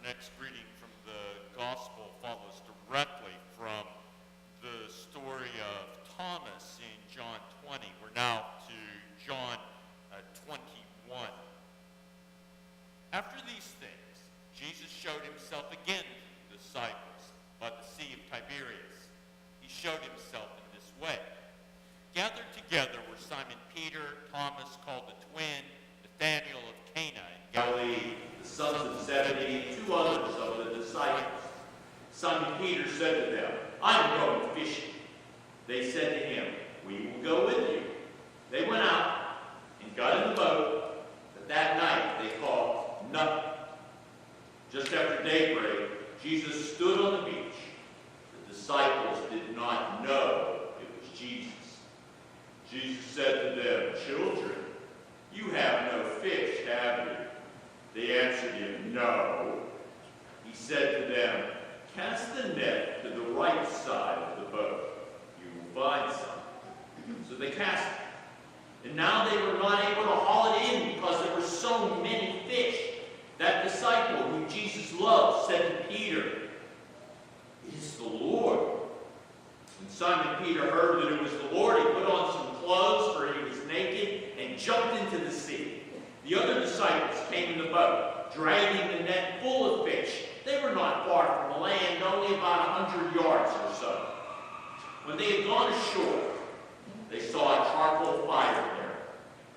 next reading from the Gospel follows directly from the story of Thomas in John 20. We're now to John 21. After these things, Jesus showed himself again to the disciples by the Sea of Tiberias. He showed himself in this way. Gathered together were Simon Peter, Thomas called the twin, Nathanael of Cana in Galilee, the sons of Zebedee, and two others of the disciples. Simon Peter said to them, "I am going fishing." They said to him, "We will go with you." They went out and got in the boat, but that night they caught nothing. Just after daybreak, Jesus stood on the beach. The disciples did not know it was Jesus. Jesus said to them, "Children, you have no fish, have you?" They answered him, "No." He said to them, "Cast the net to the right side of the boat. You will find some." So they cast it. And now they were not able to haul it in because there were so many fish. That disciple whom Jesus loved said to Peter, "It is the Lord." When Simon Peter heard that it was the Lord, he put on some clothes, for he was naked, and jumped into the sea. The other disciples came in the boat, dragging the net full of fish. They were not far from the land, only about 100 yards or so. When they had gone ashore, they saw a charcoal fire there,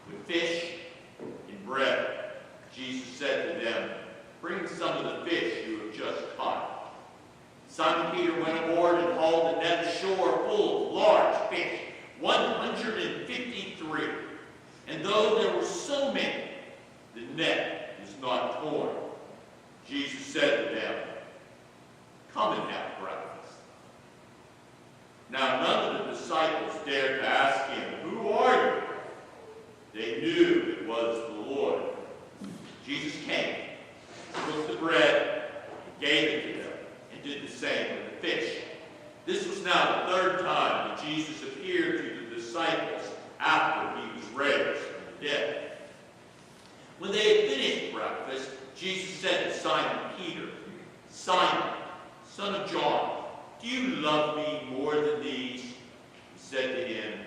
with fish and bread. Jesus said to them, "Bring some of the fish you have just caught." Simon Peter went aboard and hauled the net ashore full of large fish, 153. And though there were so many, the net was not torn. Jesus said to them, "Come and have breakfast." Now none of the disciples dared to ask him, "Who are you?" They knew it was the Lord. Jesus came, took the bread, and gave it to them, and did the same with the fish. This was now the third time that Jesus appeared to the disciples after he was raised from the dead. When they had finished breakfast, Jesus said to Simon Peter, "Simon, son of John, do you love me more than these?" He said to him,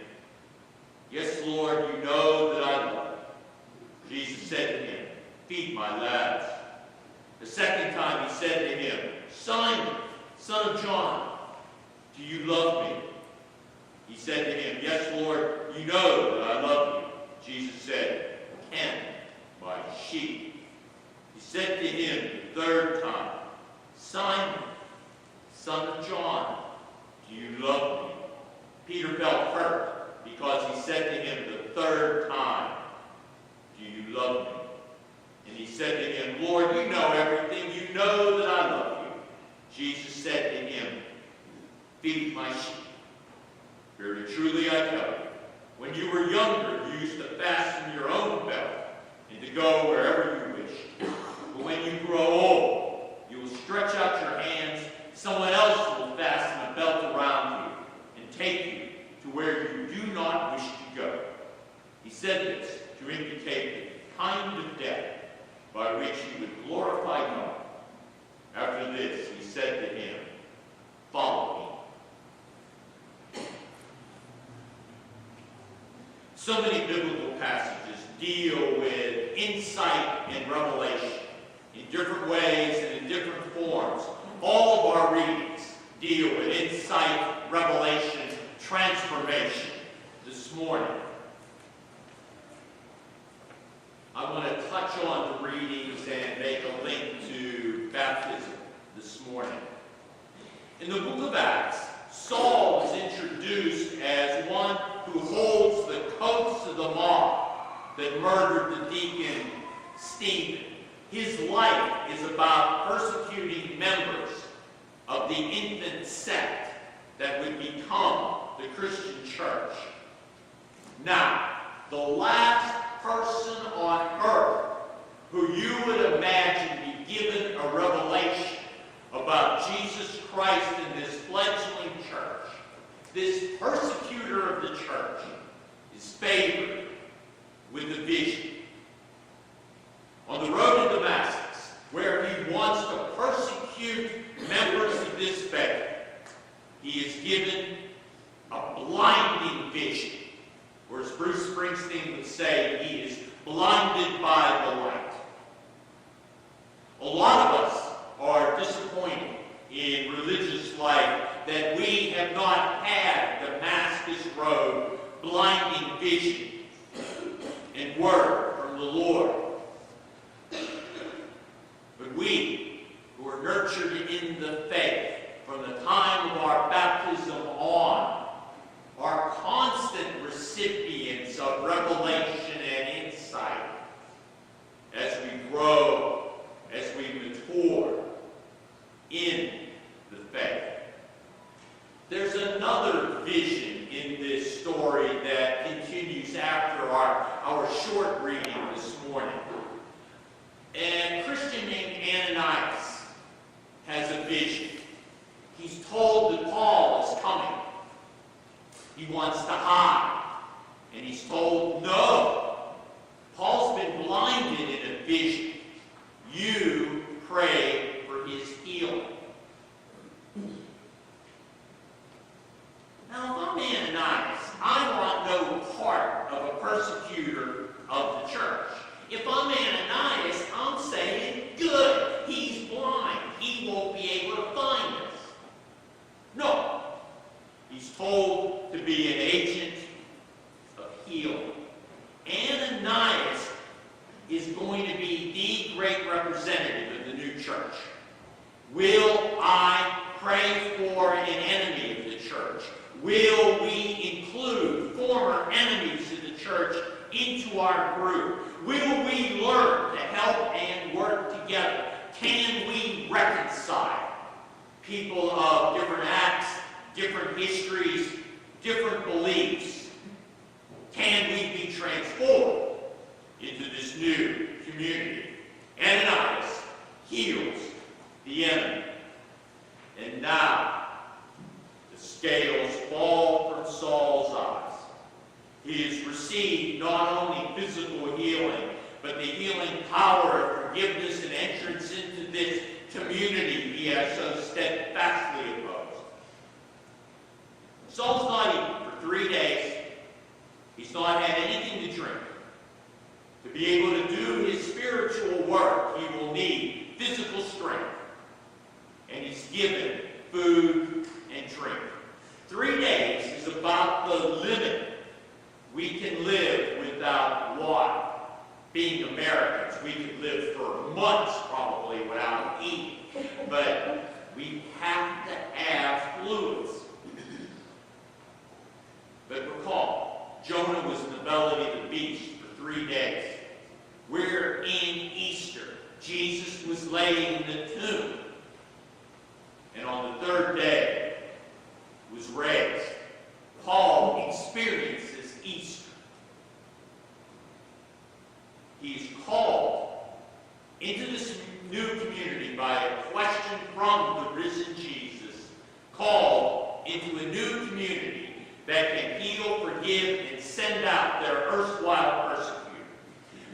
"Yes, Lord, you know that I love you." Jesus said to him, "Feed my lambs." The second time he said to him, "Simon, son of John, do you love me?" He said to him, "Yes, Lord, you know that I love you." Jesus said, "Tend my sheep." He said to him the third time, "Simon, son of John, do you love me?" Peter felt hurt because he said to him the third time, "Do you love me?" And he said to him, "Lord, you know everything. You know that I love you." Jesus said to him, "Feed my sheep. Very truly I tell you, when you were younger, you used to fasten your own belt and to go wherever you wished. But when you grow old, you will stretch out your hands. Someone else will fasten a belt around you and take you to where you do not wish to go." He said this to indicate the kind of death by which he would glorify God. After this, he said to him, "Follow me." So many biblical passages deal with insight and revelation in different ways and in different forms. All of our readings deal with insight, revelation, transformation this morning. I want to touch on the readings and make a link to baptism this morning. In the book of Acts, Saul is introduced as one who holds the coats of the mob that murdered the deacon Stephen. His life is about persecuting members of the infant sect that would become the Christian church. Now, the last person on earth who you would imagine be given a revelation about Jesus Christ in this fledgling church, this persecutor of the church, is favored with a vision. On the road to Damascus, where he wants to But we, who are nurtured in the faith from the time of our baptism on, are constant recipients of revelation and insight as we grow, as we mature in the faith. There's another vision in this story that continues after our short reading this morning. And a Christian named Ananias has a vision. He's told that Paul is coming. He wants to hide. And he's told, no. Paul's been blinded in a vision. You pray for his healing. Now, if I'm Ananias, I want no part of a persecutor of the church. If I'm Ananias, I'm saying, good, he's blind. He won't be able to find us. No. He's told to be an agent of healing. Ananias is going to be the great representative of the new church. Will I pray for an enemy of the church? Will we include former enemies of the church into our group? Will we learn to help and work together? Can we reconcile people of different acts, different histories, different beliefs? Can we be transformed into this new community? Ananias heals the enemy. And now, the scales fall from Saul's eyes. He has received not only physical healing, but the healing power of forgiveness and entrance into this community he has so steadfastly opposed. Saul's not eaten for 3 days. He's not had anything to drink. To be able to do his spiritual work, he will need physical strength. And he's given food and drink. 3 days is about the limit we can live without water. Being Americans, we could live for months probably without eating. But we have to have fluids. But recall, Jonah was in the belly of the beast for 3 days. We're in Easter. Jesus was laying in the tomb. And on the 3rd day, was raised. Paul experiences Easter. He's called into this new community by a question from the risen Jesus. Called into a new community that can heal, forgive, and send out their erstwhile persecutor.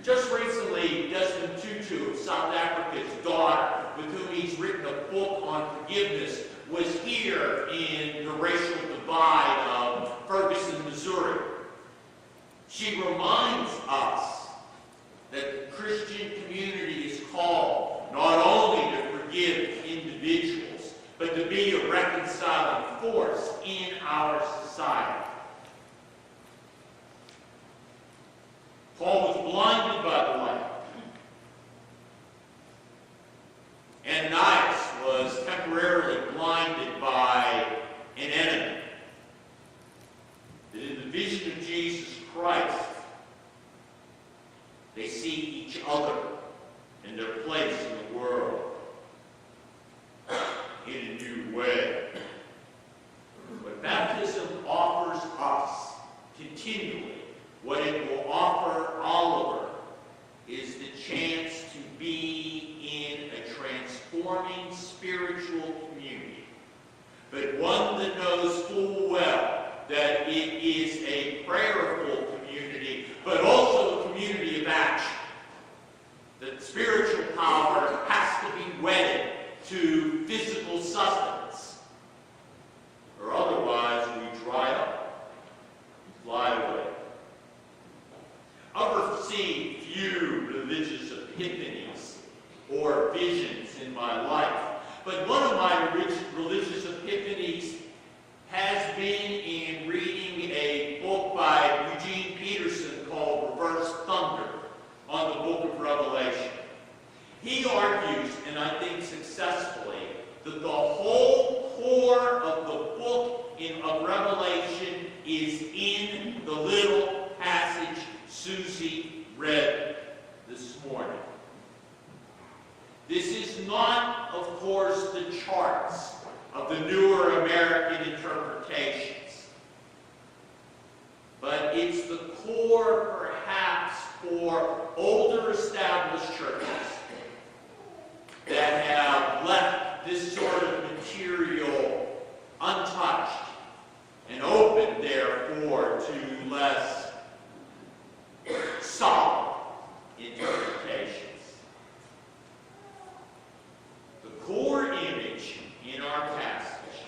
Just recently, Desmond Tutu of South Africa's daughter, with whom he's written a book on forgiveness, was here in the racial divide of Ferguson, Missouri. She reminds us that the Christian community is called not only to forgive individuals, but to be a reconciling force in our society. Paul was blinded by the light. Ananias was temporarily blinded by an enemy. That in the vision of Jesus Christ, they see each other and their place in the world in a new way. What baptism offers us continually, what it will offer Oliver, is the chance to be in a transforming spiritual community, but one that knows full well that it is a prayerful community, but also a community of action. That spiritual power has to be wedded to physical sustenance, or otherwise we dry up and fly away. I've received few religious epiphanies or visions in my life, but one of my religious epiphanies has been in reading a book by Eugene Peterson called Reverse Thunder on the book of Revelation. He argues in and I think successfully, that the whole core of the book of Revelation is in the little passage Susie read this morning. This is not, of course, the charts of the newer American interpretations, but it's the core, perhaps, for older established churches that have left this sort of material untouched and open, therefore, to less solid interpretations. The core image in our passage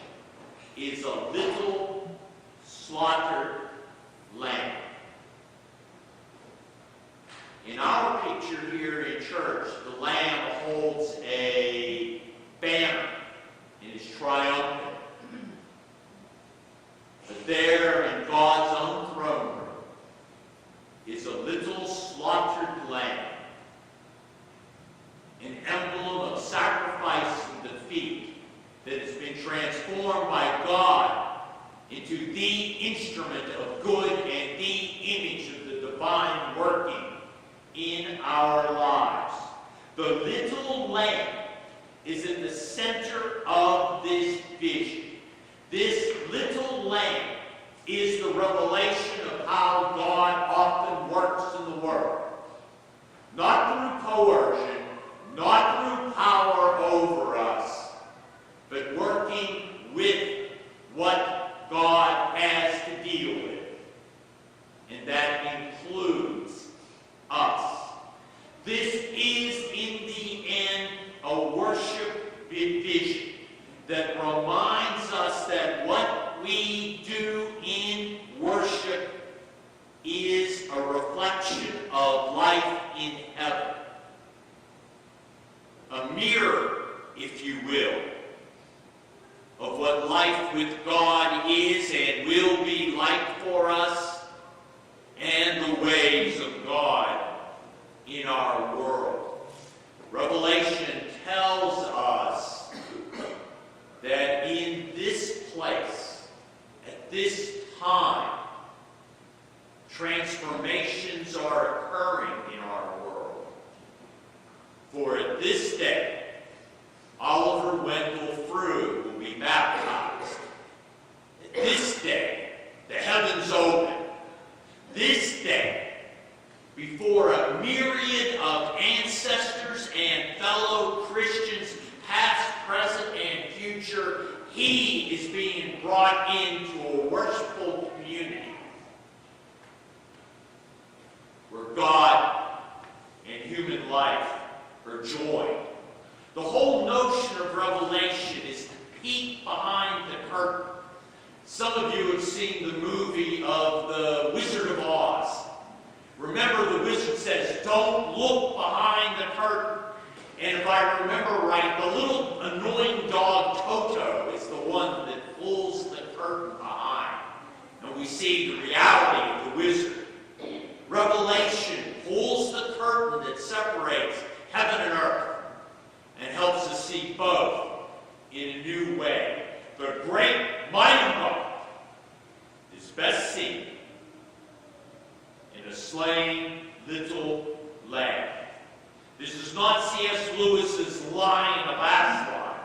is a little slaughtered lamb. In our picture here in church, the lamb holds a banner and is triumphant. But there in God's own throne room is a little slaughtered lamb, an emblem of sacrifice and defeat that has been transformed by God into the instrument of good and the image of the divine working in our lives. The little lamb is in the center of this vision. This little lamb is the revelation of how God often works in the world. Not through coercion, not through power over us, but working with what God has to deal with. And that includes us. This is, in the end, a worship vision that reminds us that what we do in worship is a reflection of life in heaven. A mirror, if you will, of what life with God is and will be like for us, and the ways of God in our world. Revelation tells us that in this place, at this time, transformations are occurring in our world. For at this day, Oliver Wendell Froug will be baptized. At this day, the heavens open. This day, before a myriad of ancestors and fellow Christians, past, present, and future, he is being brought into a worshipful community where God and human life are joined. The whole notion of Revelation is to peek behind the curtain. Some of you have seen the movie of The Wizard of Oz. Remember, the wizard says, "Don't look behind the curtain." And if I remember right, the little annoying dog Toto is the one that pulls the curtain behind. And we see the reality of the wizard. Revelation pulls the curtain that separates heaven and earth and helps us see both in a new way. The great mighty God is best seen in a slain little lamb. This is not C.S. Lewis's Lion of Aslan.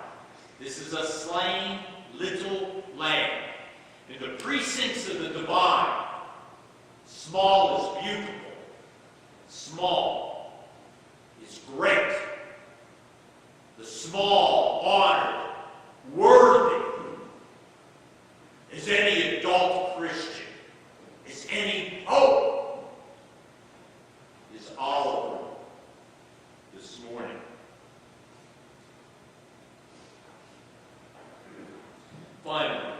This is a slain little lamb. In the precincts of the divine, small is beautiful. Small is great. The small, honored, worthy, as any adult Christian, as any pope, is Oliver this morning. Finally,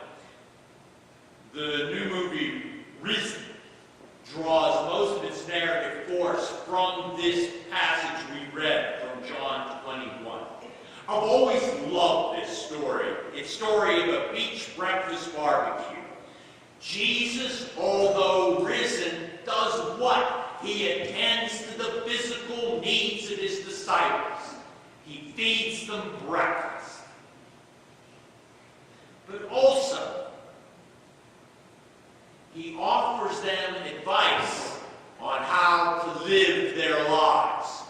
the new movie Risen draws most of its narrative force from this passage we read from John 21. I've always loved this story. It's the story of a beach breakfast barbecue. Jesus, although risen, does what? He attends to the physical needs of his disciples. He feeds them breakfast. But also, he offers them advice on how to live their lives,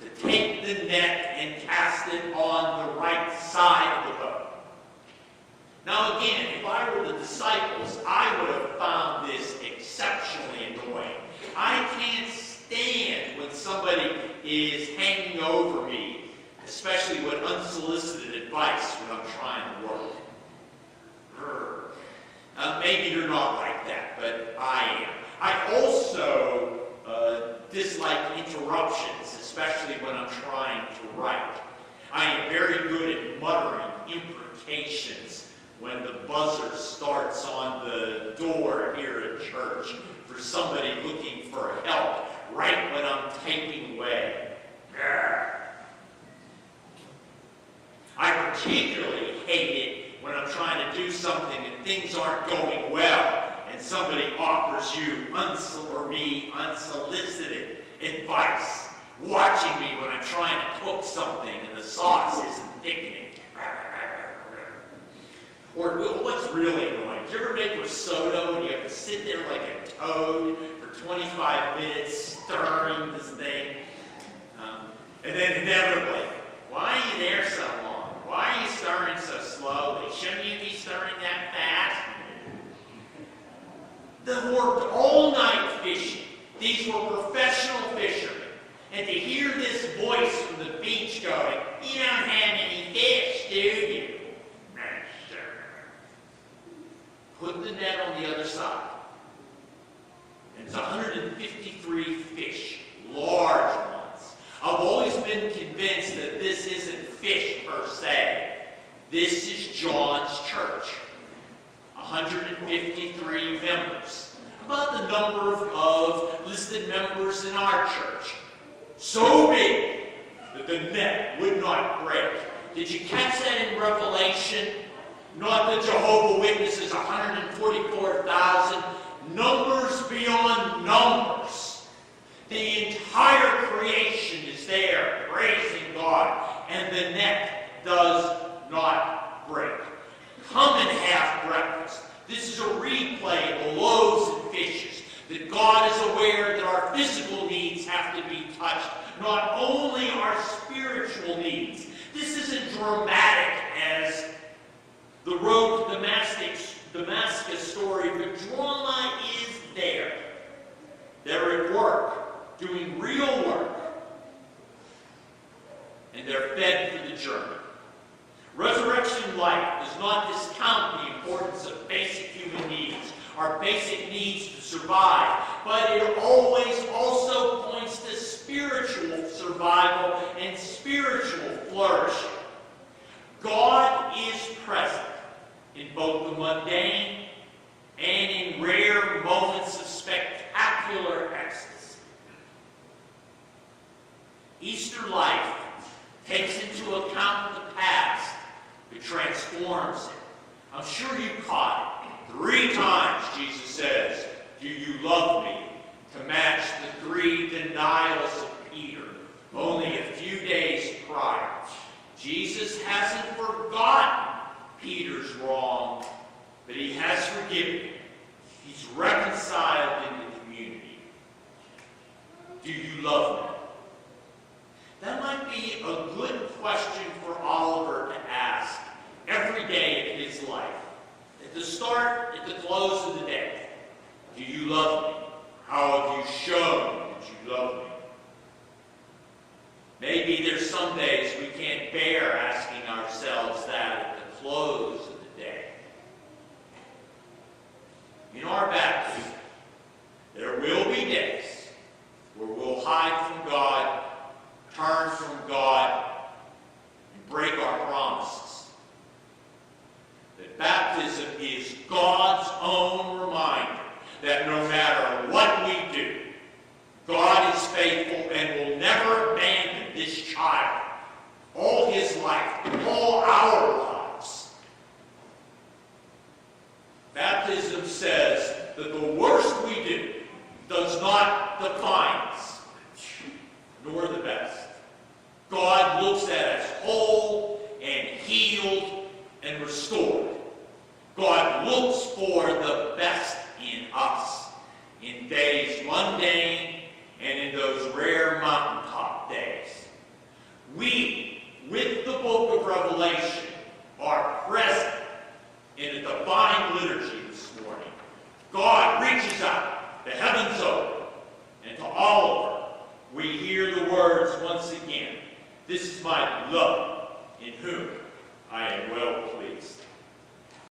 to take the net and cast it on the right side of the boat. Now again, if I were the disciples, I would have found this exceptionally annoying. I can't stand when somebody is hanging over me, especially with unsolicited advice when I'm trying to work. Maybe you're not like that, but I am. I also dislike interruptions, especially when I'm trying to write. I am very good at muttering imprecations when the buzzer starts on the door here at church for somebody looking for help right when I'm typing away. I particularly hate it when I'm trying to do something and things aren't going well and somebody offers you unsolicited advice, watching me when I'm trying to cook something and the sauce isn't thickening. Or what's really annoying, do you ever make risotto and you have to sit there like a toad for 25 minutes stirring this thing? And then inevitably, why are you there so long? Why are you stirring so slowly? Shouldn't you be stirring that fast? They worked all night fishing. These were professional fishermen. And to hear this voice from the beach going, "You don't have any fish, do you?" Put the net on the other side. And it's 153 fish, large ones. I've always been convinced that this isn't fish per se. This is John's church. 153 members. About the number of listed members in our church. So big that the net would not break. Did you catch that in Revelation? Not the Jehovah's Witnesses, 144,000. Numbers beyond numbers. The entire creation is there, praising God. And the net does not break. Come and have breakfast. This is a replay of the loaves and fishes. That God is aware that our physical needs have to be touched, not only our spiritual needs. This isn't dramatic as the road to Damascus story, but drama is there. They're at work, doing real work, and they're fed for the journey. Resurrection life does not discount the importance of basic human needs, our basic needs to survive, but it always also points to spiritual survival and spiritual flourishing. God is present in both the mundane and in rare moments of spectacular ecstasy. Easter life takes into account the past, it transforms it. I'm sure you caught it. 3 times Jesus says, "Do you love me?" to match the 3 denials of Peter only a few days prior. Jesus hasn't forgotten Peter's wrong, but he has forgiven him. He's reconciled in the community. Do you love me? That might be a good question for Oliver to ask every day of his life. At the start, at the close of the day. Do you love me? How have you shown that you love me? Maybe there's some days we can't bear asking ourselves that at the close of the day. In our baptism, there will be days where we'll hide from God, turn from God, and break our promises. That baptism is God's own reminder that no matter what we do, God is faithful and will never abandon this child all his life, all our lives. Baptism says that the worst we do does not define us, nor the best. God looks at us whole and restored. God looks for the best in us, in days mundane and in those rare mountaintop days. We, with the book of Revelation, are present in a divine liturgy this morning. God reaches out, the heavens open, and to Oliver, we hear the words once again, "This is my beloved, in whom I am well